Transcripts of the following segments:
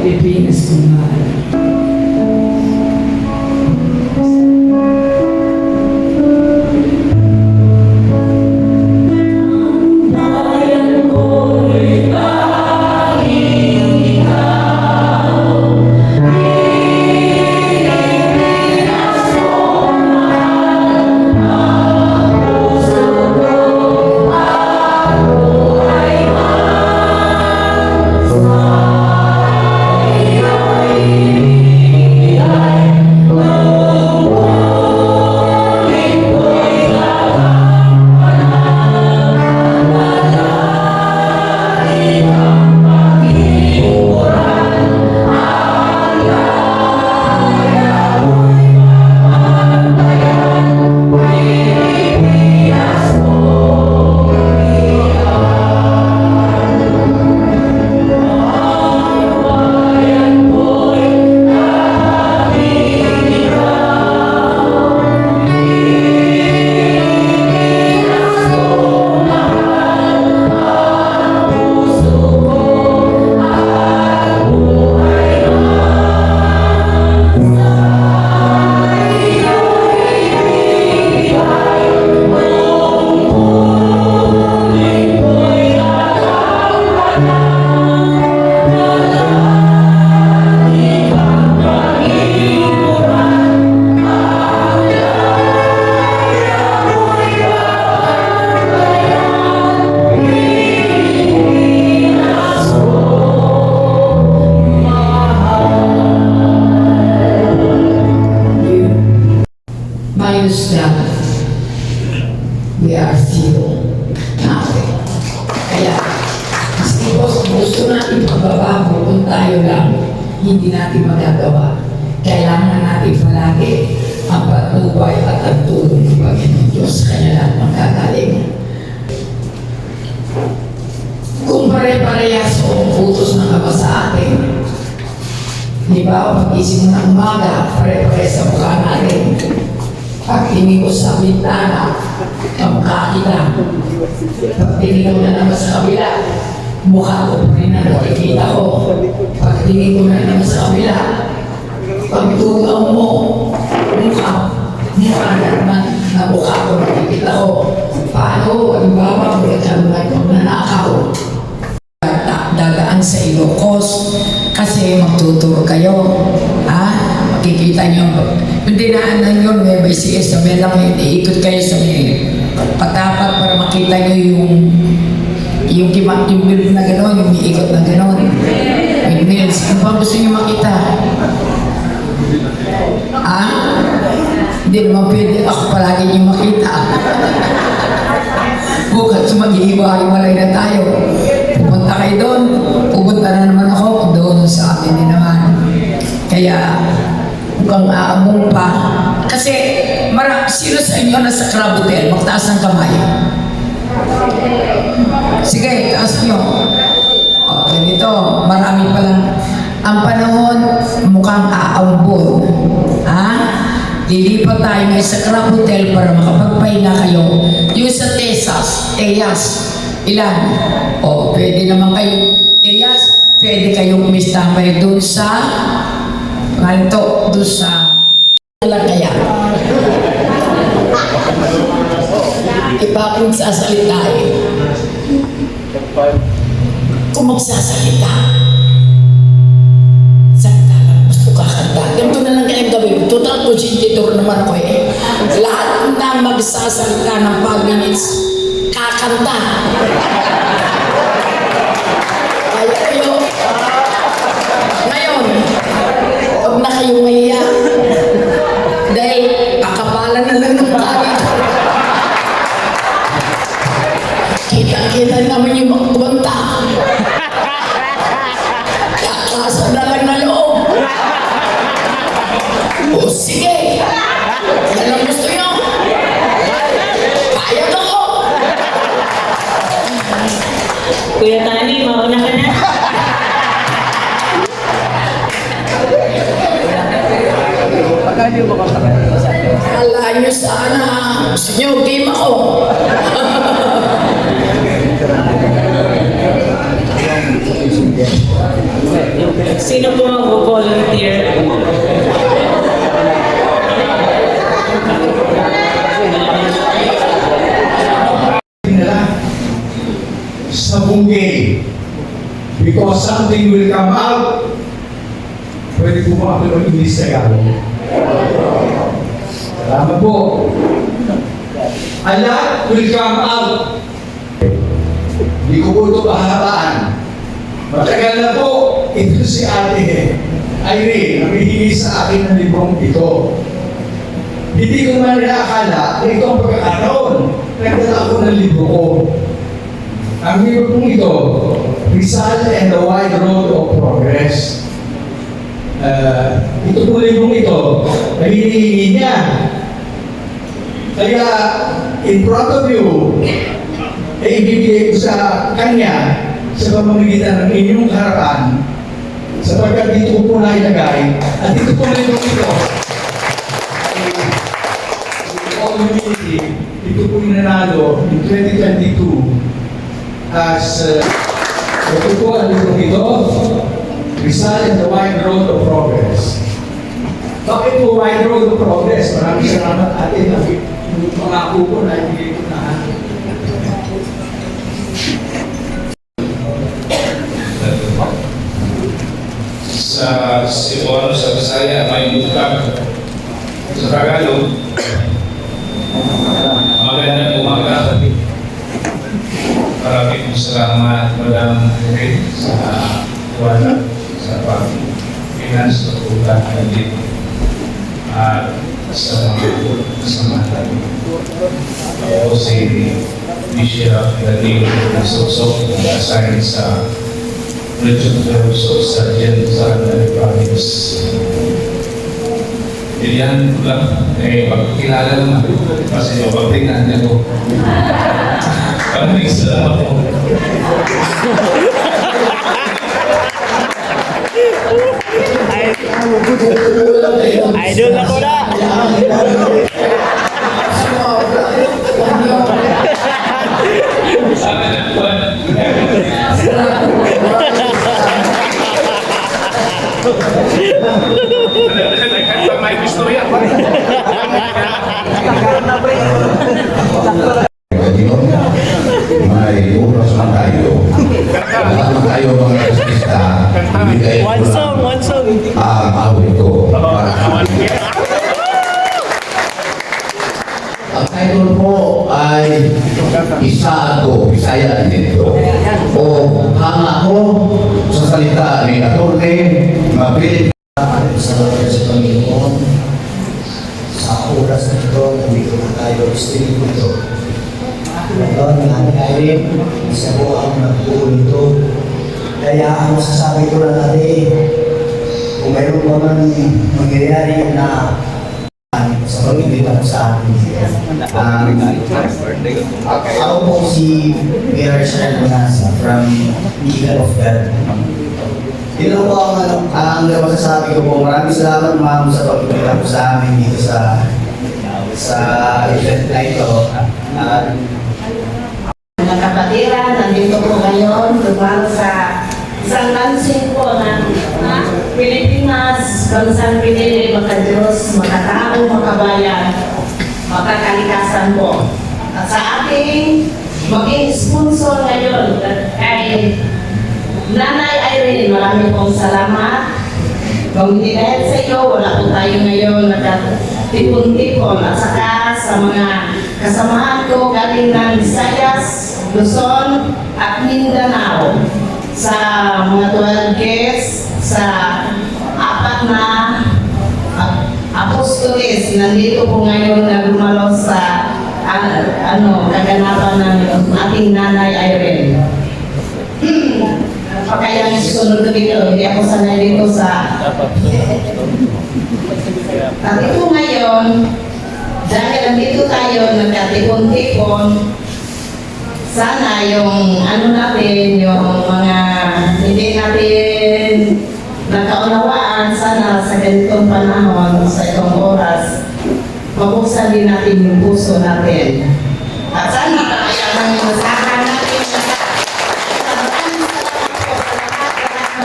Pilipinas kong mahal. Minus that, we are zero. Nothing. Kaya, maski po gusto natin pagbabago kung tayo lang, hindi natin magagawa. Kailangan natin palagi ang patnubay at ang tulong ng Panginoon Diyos sa Kanya lahat magkagaling. Kung pare-parehas o utos ng Ama sa atin, di ba, pag-isip ng umaga, pare-parehas sa mukha natin. Pag tingin ko sa bintana, kamukha kita. Pag tingin ko na naman sa kabila, mukha ko pa rin na nakikita ko. Pag tingin ko na naman sa kabila, pag tugaw mo, mukha na naman na mukha ko nakikita ko. Paano, halimbawa, magkakaroon ng nanakaw. Dagaan sa Ilocos kasi magtuturo kayo. Makikita nyo. Yung dinaanan nyo, may CS na may lang yun, iikot kayo sa may patapat para makita nyo yung build na gano'n, yung iikot na gano'n. Windmills. Kung pa gusto nyo makita? Hindi naman pwede ako palagi nyo makita. Bukas mag-iiwa-iwalay na tayo. Pupunta kayo doon, pupunta na naman ako doon sa atin din naman. Kaya, mukhang aamong pa. Kasi, sino sa inyo nasa Crab Hotel? Magtaas ng kamay. Sige, taas nyo. Ganito, marami palang. Ang panahon, mukhang aambon. Lilipat tayo ngayon sa Crab Hotel para makapagpahinga kayo. Yung sa Teyas, ilan? Pwede naman kayo, Teyas, pwede kayong umistambay doon sa doon sa kaya. Iba kung sasalita kung magsasalita, salita lang, gusto kakanta. Ganito na lang kayong gawin. Total posititor naman ako Lahat na magsasalita ng 5 minutes, kakanta. Kaya kayo, ngayon, huwag na kayong mahiya. Dahil kakapalan na lang ng kalit. Kita-kita naman yung mga kumanta. Kakasa na lang na loob. Sige. Yan ang gusto nyo. Payag ako. Kuya Tani, mauna ka na. Kala nyo sana, gusto nyo, game ako. Sino po mag-volunteer? nila sa bungay because something will come out. Pwede po ba ako ng English Tagalog? Salamat po. A lot will come out. Hindi ko po ito pahabaan. Matagal na po ito si Ate Irene ang hihingi sa akin ng librong ito. Hindi ko man inaakala na ito ang pagkakaroon. Nagdala ako ng libro ko. Ang libro kong ito, Rizal and the Wide Road of Progress. Ito pong librong ito, na hinihingi niya. Kaya, in front of you, ibibigay ko sa kanya sa pamamagitan ng inyong harapan sapagkat dito ko po nailagay at dito po librong ito. Community, ito po inanalo in 2022 as ito po ang librong ito, Rizal and the Wide Road of Progress. Bakit po Wide Road of Progress? Maraming salamat atin na pangako po na ibigay ko na. Sa Cebuano, sa Bisaya, may bukag. Sa Tagalog, magandang umaga. Maraming salamat, Madam Irene, sa wala, sa pag-finance na ulat natin at sa mga kasama natin. Ako si Bishop Danilo Nasosok, na-assign sa Region Office of Sergeant sa Province. Pilihan ko lang, pagkilala naman kasi mapagtingnan niya ko. Maraming salamat po. Idol ako na! Sabi na po. May gusto yan. May oras na tayo. Lahat na tayo mga artista, ibigay ko One song, lang one song! ang awit ko. Para sa ang title po ay Isa Ako, Bisaya Dito. O hanga ko sa salita ni Atty. Mabilit. Salamat sa Panginoon sa oras na ito, nandito na tayo Espiritu ito. Ngayon, Nanay Irene, isa po ang nagpuo nito. Kaya ang masasabi ko na natin, kung mayroon pa man mangyayari na sa pag-ibig sa atin. Ako po si Pierre Sherman Manasa from Eagle of God. Yun lang po ang masasabi ko po. Maraming salamat ma'am sa pagpipita po sa amin dito sa event na ito. Mga kapatiran, nandito po ngayon dumalo sa isang lansing po ng Pilipinas, kung saan pinili maka-Diyos, makatao, makabayan, makakalikasan po. At sa ating maging sponsor ngayon ay Nanay Irene, marami pong salamat. Kung hindi dahil sa iyo, wala po tayo ngayon nakatipon-tipon. At saka sa mga kasamahan ko galing ng Visayas, Luzon at Mindanao. Sa mga 12 guests, sa 4 na apostolis, nandito po ngayon na dumalo sa kaganapan ng ating Nanay Irene. Kaya sunod ko dito, hindi ako sanay dito sa... At ito ngayon, dahil nandito tayo, nagkatipon-tipon, sana yung natin, yung mga hindi natin nakaunawaan, sana sa ganitong panahon, sa itong oras, mabuksan din natin yung puso natin. At sana kaya ang masahan natin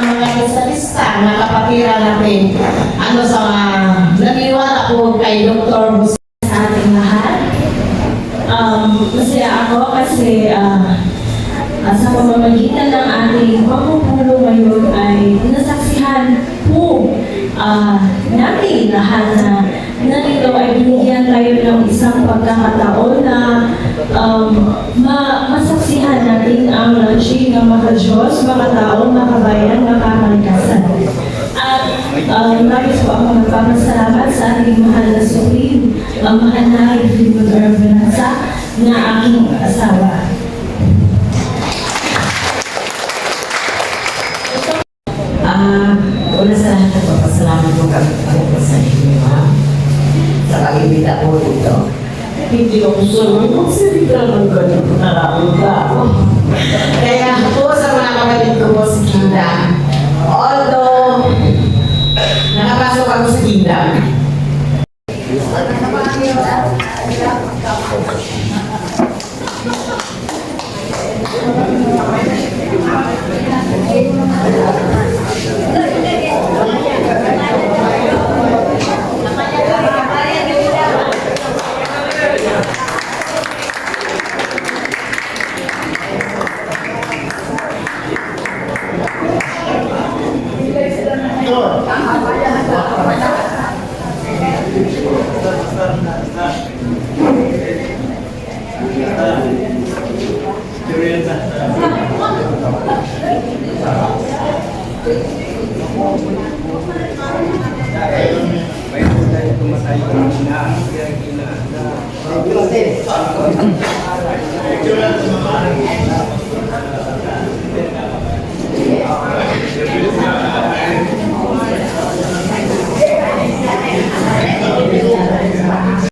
mga lista na kapatiran natin. Ano sa mga naniwala po kay Dr. Jose sa ating lahat. Masaya ako kasi sa pamamagitan ng ating pagpupulo ngayon ay nasaksihan po natin lahat na nandito ay binigyan tayo ng isang pagkakataon na masaksihan natin ang launching ng mga Diyos, mga tao, mga kabayan, mga kamalikasan. At marami po ako nagpapasalamat sa ating mahal na Supreme, ang mahal na Ibig Urbanasa na aking asawa. Una sa lahat, nagpapasalamat po kami po sa inyo, ha? Sa pag-ibita po dito. Hindi ko gusto magsalita ng ganito na lang ako. Kaya po sa mga kapatid ko po sa Kingdom, although nakapasok ako sa Kingdom,